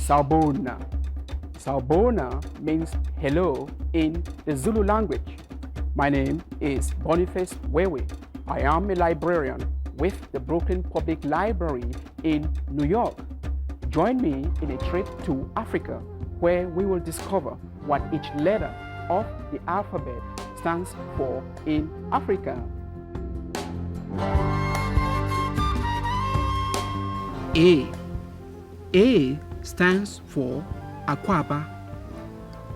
Sawubona. Sawubona means hello in the Zulu language. My name is Boniface Wewe. I am a librarian with the Brooklyn Public Library in New York. Join me in a trip to Africa where we will discover what each letter of the alphabet stands for in Africa. A stands for Akwaaba.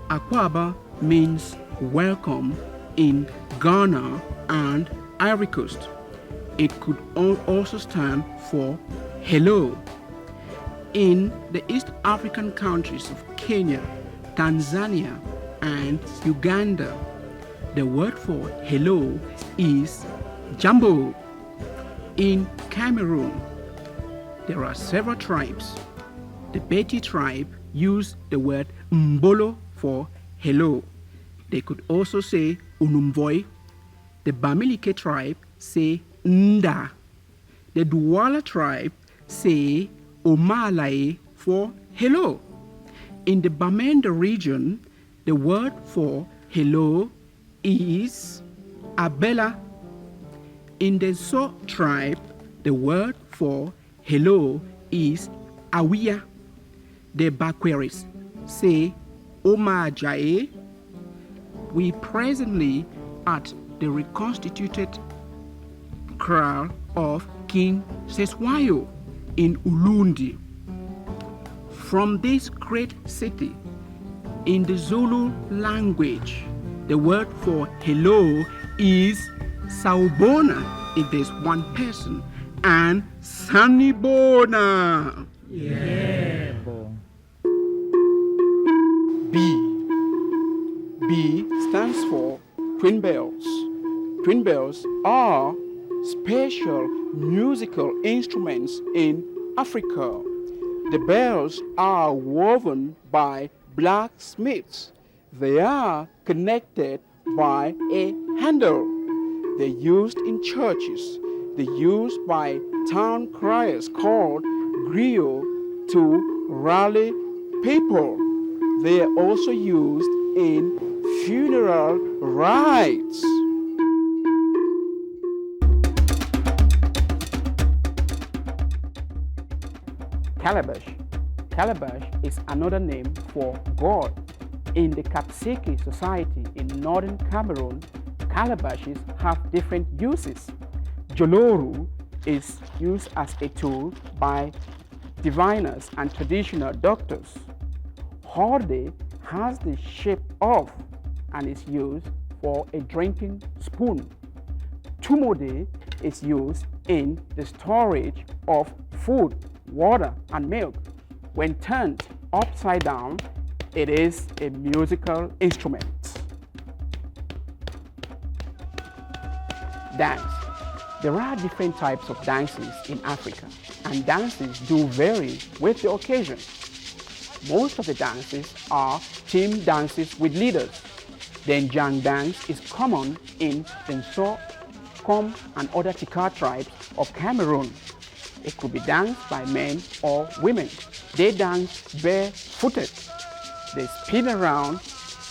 Akwaaba means welcome in Ghana and Ivory Coast. It could also stand for hello. In the East African countries of Kenya, Tanzania, and Uganda, the word for hello is jambo. In Cameroon, there are several tribes. The Beti tribe use the word mbolo for hello. They could also say unumvoy. The Bamileke tribe say nda. The Douala tribe say omalae for hello. In the Bamenda region, the word for hello is abela. In the So tribe, the word for hello is awia. The Bakweris say omajae. We presently at the reconstituted kraal of King Seswayo in Ulundi. From this great city, in the Zulu language, the word for hello is Sawubona if there's one person, and Sanibona. B stands for twin bells. Twin bells are special musical instruments in Africa. The bells are woven by blacksmiths. They are connected by a handle. They're used in churches. They're used by town criers called griot to rally people. They are also used in funeral rites. Calabash. Calabash is another name for God. In the Kapseki society in northern Cameroon, calabashes have different uses. Joloru is used as a tool by diviners and traditional doctors. Horde has the shape of and is used for a drinking spoon. Tumode is used in the storage of food, water, and milk. When turned upside down, it is a musical instrument. Dance. There are different types of dances in Africa, and dances do vary with the occasion. Most of the dances are team dances with leaders. The Njang dance is common in the Nso, Kom, and other Tikar tribes of Cameroon. It could be danced by men or women. They dance barefooted. They spin around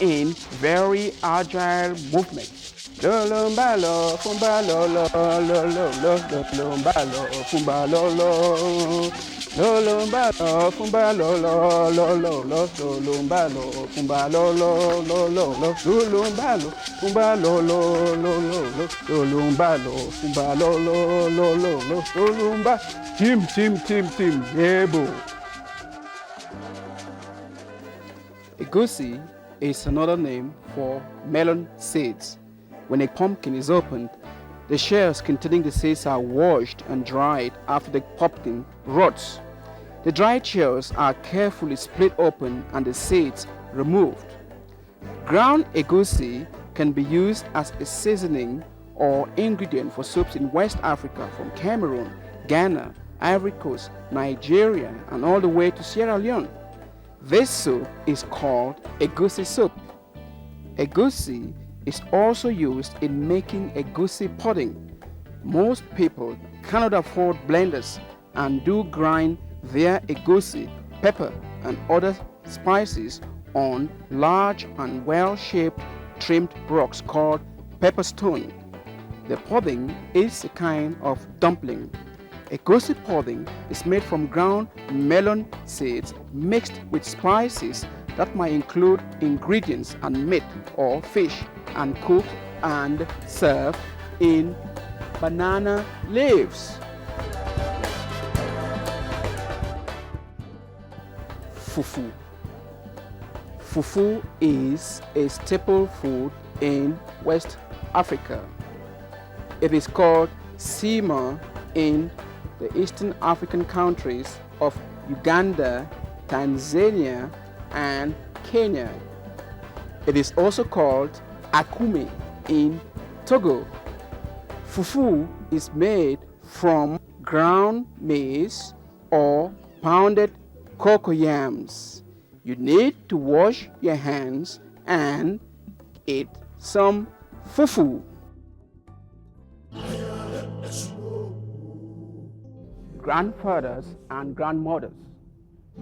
in very agile movements. Lolumbalo, fumbalo, lolumbalo, fumbalo, lolumbalo, fumbalo, lolumbalo, fumbalo, lolumbalo, fumbalo, lolumbalo, fumbalo, lolumba, tim, yebo. Egusi is another name for melon seeds. When a pumpkin is opened, the shells containing the seeds are washed and dried after the pumpkin rots. The dried shells are carefully split open and the seeds removed. Ground egusi can be used as a seasoning or ingredient for soups in West Africa from Cameroon, Ghana, Ivory Coast, Nigeria, and all the way to Sierra Leone. This soup is called egusi soup. Egusi is also used in making egusi pudding. Most people cannot afford blenders and do grind their egusi, pepper, and other spices on large and well-shaped trimmed rocks called pepperstone. The pudding is a kind of dumpling. A goosey pudding is made from ground melon seeds mixed with spices that might include ingredients and meat or fish and cooked and served in banana leaves. Fufu. Fufu is a staple food in West Africa. It is called sima in the Eastern African countries of Uganda, Tanzania, and Kenya. It is also called akume in Togo. Fufu is made from ground maize or pounded cocoyams. You need to wash your hands and eat some fufu. Grandfathers and grandmothers.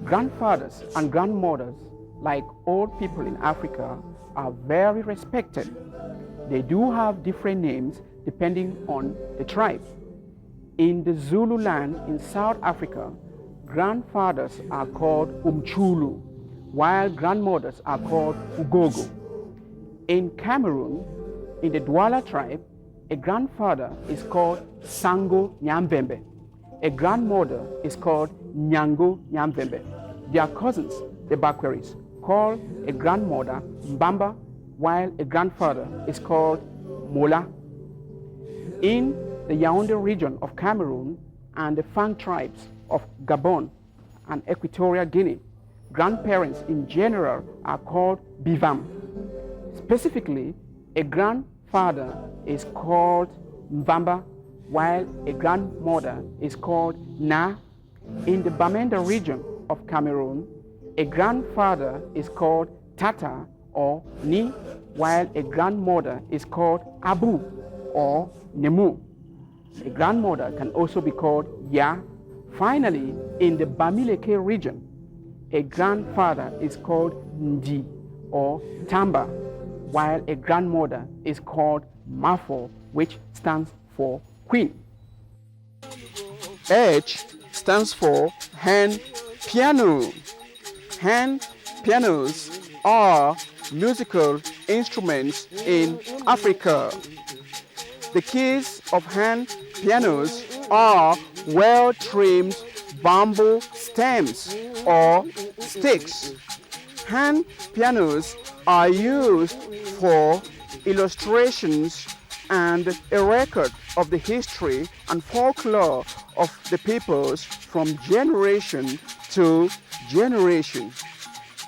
Grandfathers and grandmothers, like old people in Africa, are very respected. They do have different names depending on the tribe. In the Zulu land in South Africa, grandfathers are called umchulu, while grandmothers are called ugogo. In Cameroon, in the Douala tribe, a grandfather is called Sango Nyambembe. A grandmother is called Nyango Nyambembe. Their cousins, the Bakweris, call a grandmother Mbamba, while a grandfather is called Mola. In the Yaoundé region of Cameroon and the Fang tribes of Gabon and Equatorial Guinea, grandparents in general are called Bivam. Specifically, a grandfather is called Mbamba, while a grandmother is called Na. In the Bamenda region of Cameroon, a grandfather is called Tata or Ni, while a grandmother is called Abu or Nemu. A grandmother can also be called Ya. Finally, in the Bamileke region, a grandfather is called Ndi or Tamba, while a grandmother is called Mafo, which stands for Queen. H stands for hand piano. Hand pianos are musical instruments in Africa. The keys of hand pianos are well-trimmed bamboo stems or sticks. Hand pianos are used for illustrations and a record of the history and folklore of the peoples from generation to generation.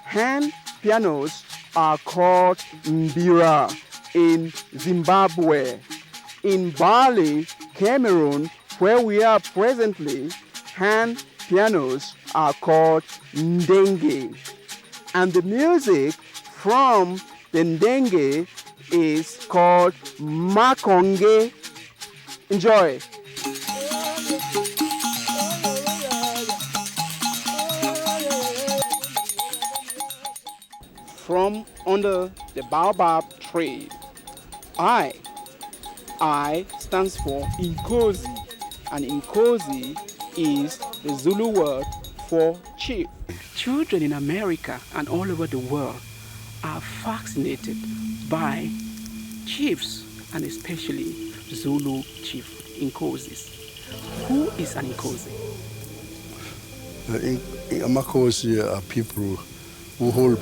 Hand pianos are called mbira in Zimbabwe. In Bali, Cameroon, where we are presently, hand pianos are called ndenge. And the music from the ndenge is called makonge. Enjoy. From under the baobab tree, I stands for Inkosi, and Inkosi is the Zulu word for chief. Children in America and all over the world are fascinated by chiefs, and especially Zulu chief Inkosis. Who is an Inkosi? Amakosi are people who hold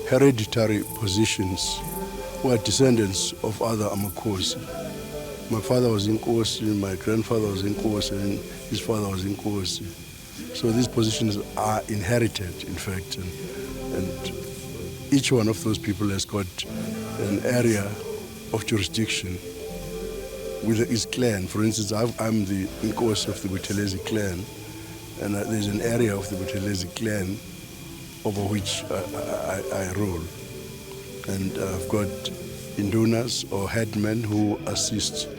hereditary positions, who are descendants of other Amakosi. My father was Inkosi, my grandfather was Inkosi, and his father was Inkosi. So these positions are inherited, in fact, and each one of those people has got an area of jurisdiction with his clan. For instance, I'm the Inkosi of the Buthelezi clan, and there's an area of the Buthelezi clan over which I rule. And I've got indunas or headmen who assist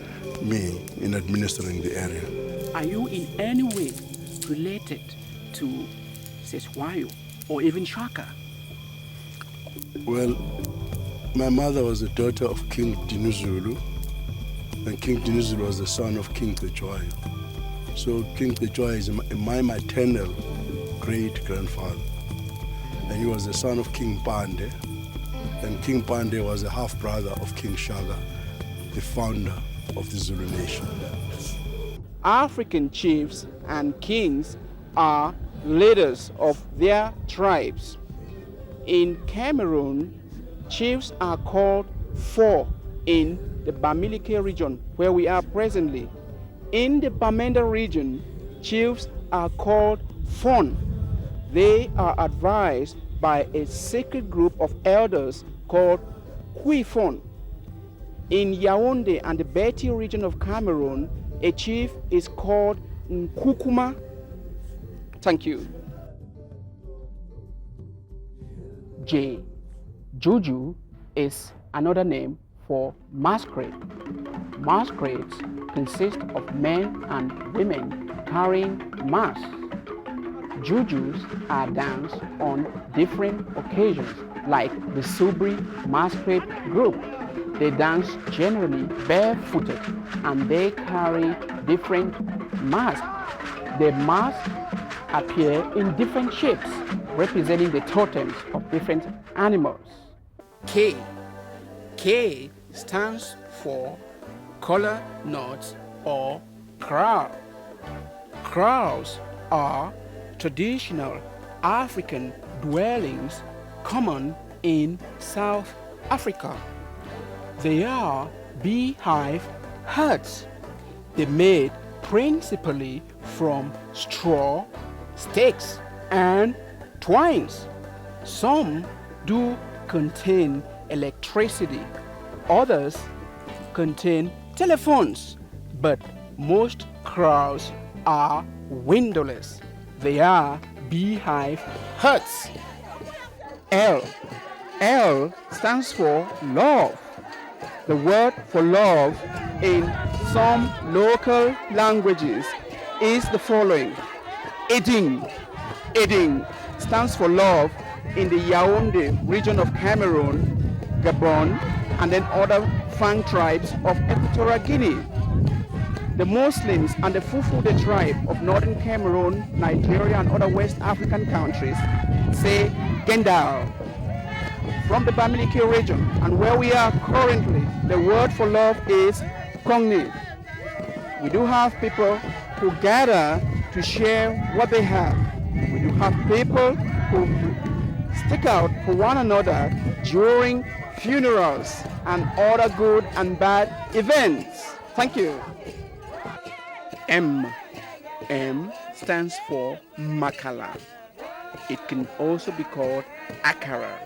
me in administering the area. Are you in any way related to Seswayo? or even Shaka? Well, my mother was the daughter of King Dinuzulu, and King Dinuzulu was the son of King Pechwai. So King Pechwai is my maternal great-grandfather, and he was the son of King Pande, and King Pande was a half-brother of King Shaka, the founder of the Zulu nation. African chiefs and kings are leaders of their tribes. In Cameroon, chiefs are called Fo in the Bamileke region where we are presently. In the Bamenda region, chiefs are called Fon. They are advised by a sacred group of elders called Huifon. In Yaoundé and the Beti region of Cameroon, a chief is called Nkukuma. Thank you. J. Juju is another name for masquerade. Masquerades consist of men and women carrying masks. Jujus are danced on different occasions, like the Subri masquerade group. They dance generally barefooted and they carry different masks. The masks appear in different shapes, representing the totems of different animals. K. K stands for kola nuts or kraal. Kraals are traditional African dwellings common in South Africa. They are beehive huts. They're made principally from straw, sticks, and twines. Some do contain electricity, others contain telephones, but most kraals are windowless. They are beehive huts. L. L stands for love. The word for love in some local languages is the following. Eding. Eding stands for love in the Yaoundé region of Cameroon, Gabon, and then other Fang tribes of Equatorial Guinea. The Muslims and the Fufude tribe of northern Cameroon, Nigeria, and other West African countries say Gendal. From the Bamileke region and where we are currently, the word for love is Kongni. We do have people who gather to share what they have. We do have people who stick out for one another during funerals and other good and bad events. Thank you. M. M stands for Makala. It can also be called Akara.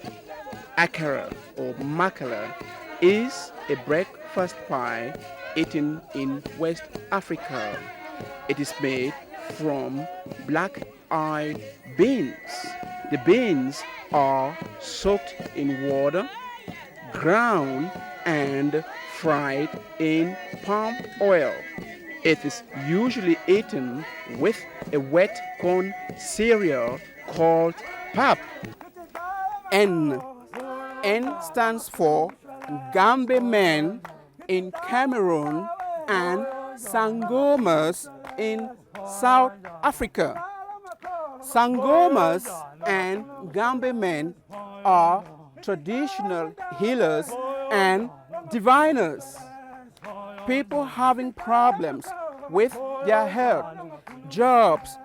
Akara or Makala is a breakfast pie eaten in West Africa. It is made from black-eyed beans. The beans are soaked in water, ground, and fried in palm oil. It is usually eaten with a wet corn cereal called pap. N. N stands for Gambe men in Cameroon and Sangomas in South Africa. Sangomas and Gambe men are traditional healers and diviners. People having problems with their health, jobs,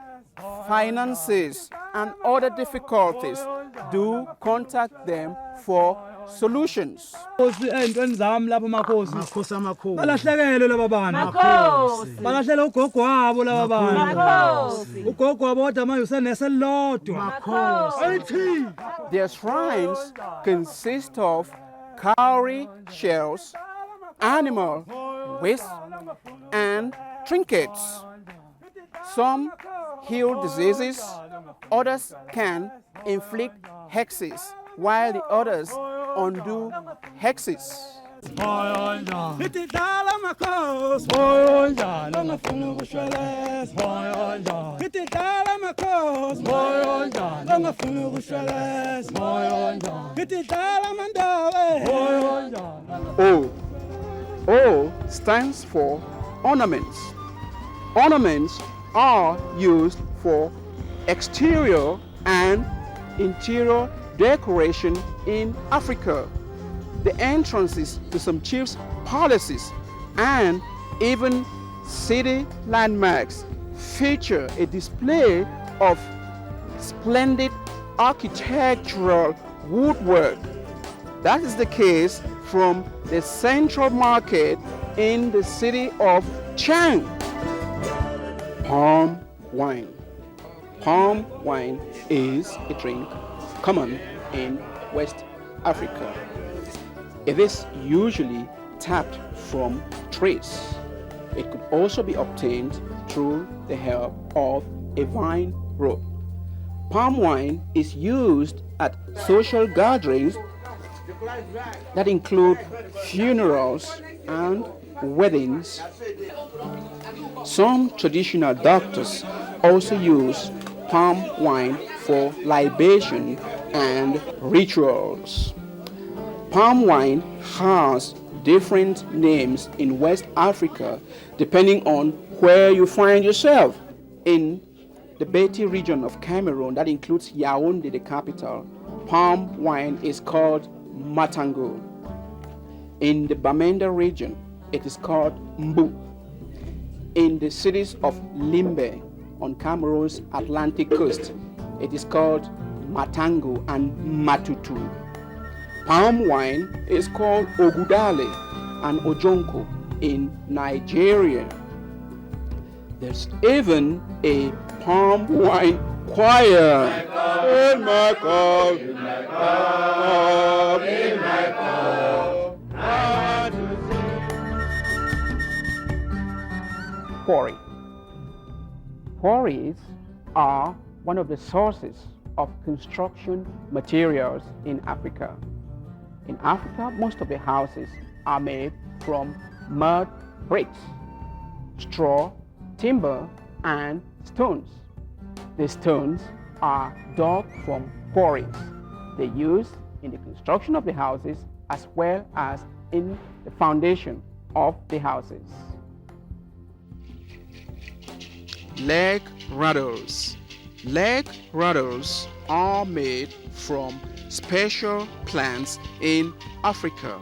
finances, and other difficulties do contact them for solutions. Ey'ntweni zami lapho makhosi. Makhosi amakhulu. Balahlekelwe laba bana. Makhosi. Balahlela ugogo wabo laba bana. Makhosi. Ugogo wabo kodwa manje useneselodwa. Makhosi. Their shrines consist of cowrie shells, animal waste, and trinkets. Some heal diseases, others can inflict hexes, while the others undo hexes. moyo njalo lithi dlala makhosi moyo njalo ongafuni ukushweleza moyo njalo lithi dlala makhosi moyo njalo ongafuni ukushweleza moyo njalo lithi dlala mandawe moyo njalo. O stands for ornaments. Ornaments are used for exterior and interior decoration in Africa. The entrances to some chiefs' palaces and even city landmarks feature a display of splendid architectural woodwork. That is the case from the central market in the city of Chang. Palm wine. Palm wine is a drink common in West Africa. It is usually tapped from trees. It could also be obtained through the help of a vine rope. Palm wine is used at social gatherings that include funerals and weddings. Some traditional doctors also use palm wine for libation and rituals. Palm wine has different names in West Africa depending on where you find yourself. In the Beti region of Cameroon, that includes Yaoundé, the capital, palm wine is called Matango. In the Bamenda region, it is called Mbu. In the cities of Limbe on Cameroon's Atlantic coast, it is called Matango and Matutu. Palm wine is called Ogudale and Ojonko in Nigeria. There's even a palm wine choir. In my cup, in my cup, in my cup. Quarry. Quarries are one of the sources of construction materials in Africa. In Africa, most of the houses are made from mud bricks, straw, timber, and stones. The stones are dug from quarries. They're used in the construction of the houses as well as in the foundation of the houses. Leg rattles. Leg rattles are made from special plants in Africa.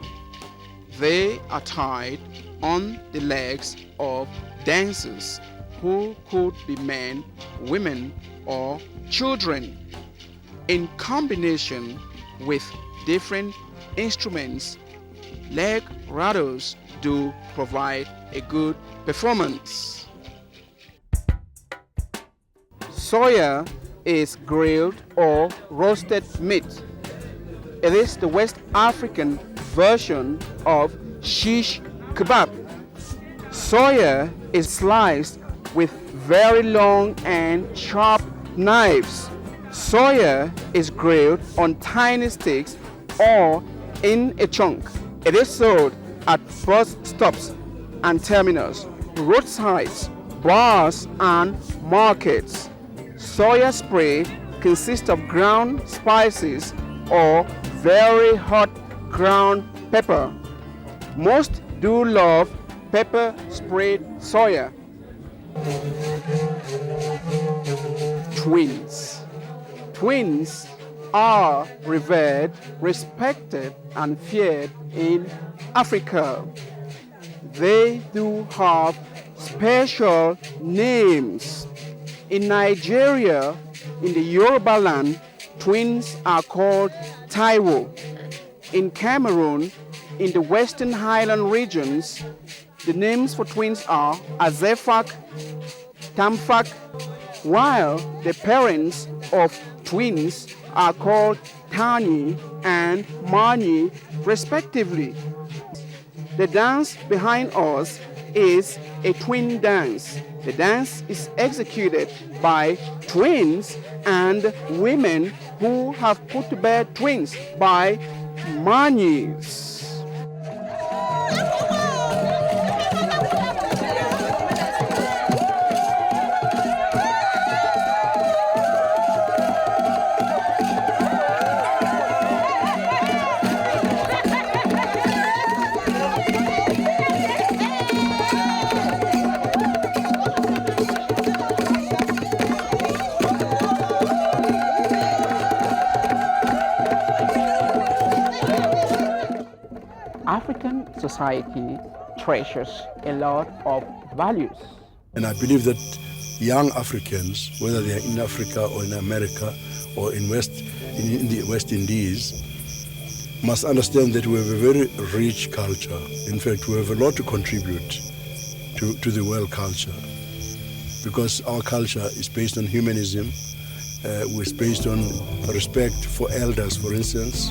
They are tied on the legs of dancers who could be men, women, or children. In combination with different instruments, leg rattles do provide a good performance. Soya is grilled or roasted meat. It is the West African version of shish kebab. Soya is sliced with very long and sharp knives. Soya is grilled on tiny sticks or in a chunk. It is sold at bus stops and terminals, roadsides, bars, and markets. Soya spray consists of ground spices or very hot ground pepper. Most do love pepper sprayed soya. Twins. Twins are revered, respected, and feared in Africa. They do have special names. In Nigeria, in the Yoruba land, twins are called Taiwo. In Cameroon, in the Western Highland regions, the names for twins are Azefak, Tamfak, while the parents of twins are called Tani and Mani, respectively. The dance behind us is a twin dance. The dance is executed by twins and women who have put to bed twins by Manis. African society treasures a lot of values. And I believe that young Africans, whether they are in Africa or in America or in the West Indies, must understand that we have a very rich culture. In fact, we have a lot to contribute to the world culture, because our culture is based on humanism, it's based on respect for elders, for instance.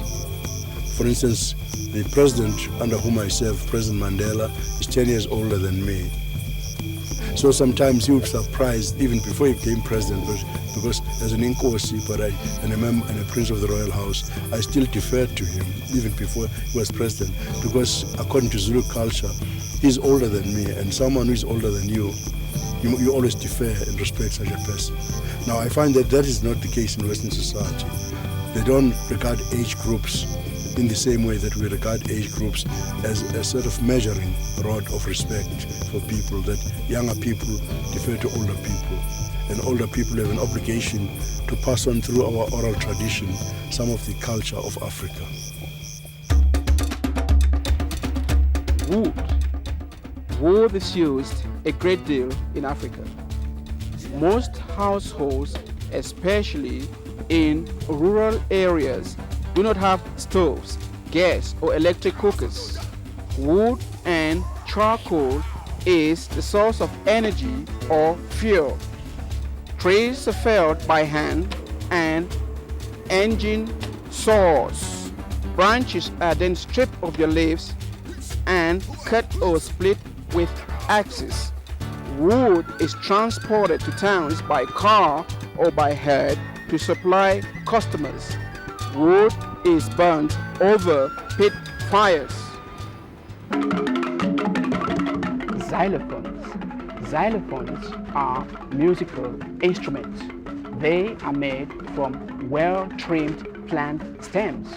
For instance, the president under whom I serve, President Mandela, is 10 years older than me. So sometimes he would be surprised, even before he became president, because as an Inkosi and a prince of the royal house, I still deferred to him, even before he was president, because according to Zulu culture, he's older than me, and someone who is older than you always defer and respect such a person. Now, I find that is not the case in Western society. They don't regard age groups in the same way that we regard age groups as a sort of measuring rod of respect for people, that younger people defer to older people, and older people have an obligation to pass on through our oral tradition some of the culture of Africa. Wood. Wood is used a great deal in Africa. Most households, especially in rural areas, do not have stoves, gas, or electric cookers. Wood and charcoal is the source of energy or fuel. Trees are felled by hand and engine saws. Branches are then stripped of their leaves and cut or split with axes. Wood is transported to towns by car or by herd to supply customers. Wood is burnt over pit fires. Xylophones. Xylophones are musical instruments. They are made from well-trimmed plant stems.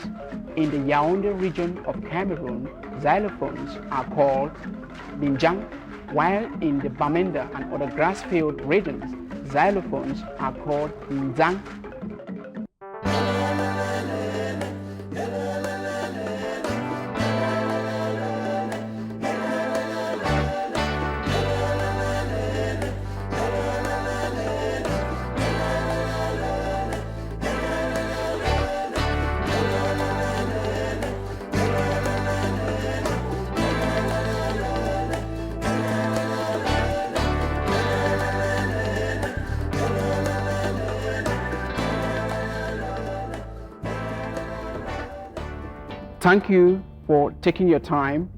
In the Yaoundé region of Cameroon, xylophones are called binjang, while in the Bamenda and other grass-field regions, xylophones are called nzang. Thank you for taking your time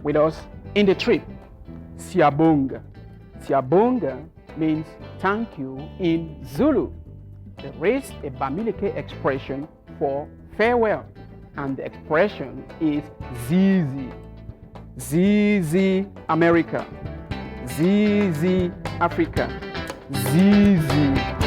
with us in the trip. Siyabonga. Siyabonga means thank you in Zulu. There is a Bamileke expression for farewell, and the expression is Zizi. Zizi America. Zizi Africa. Zizi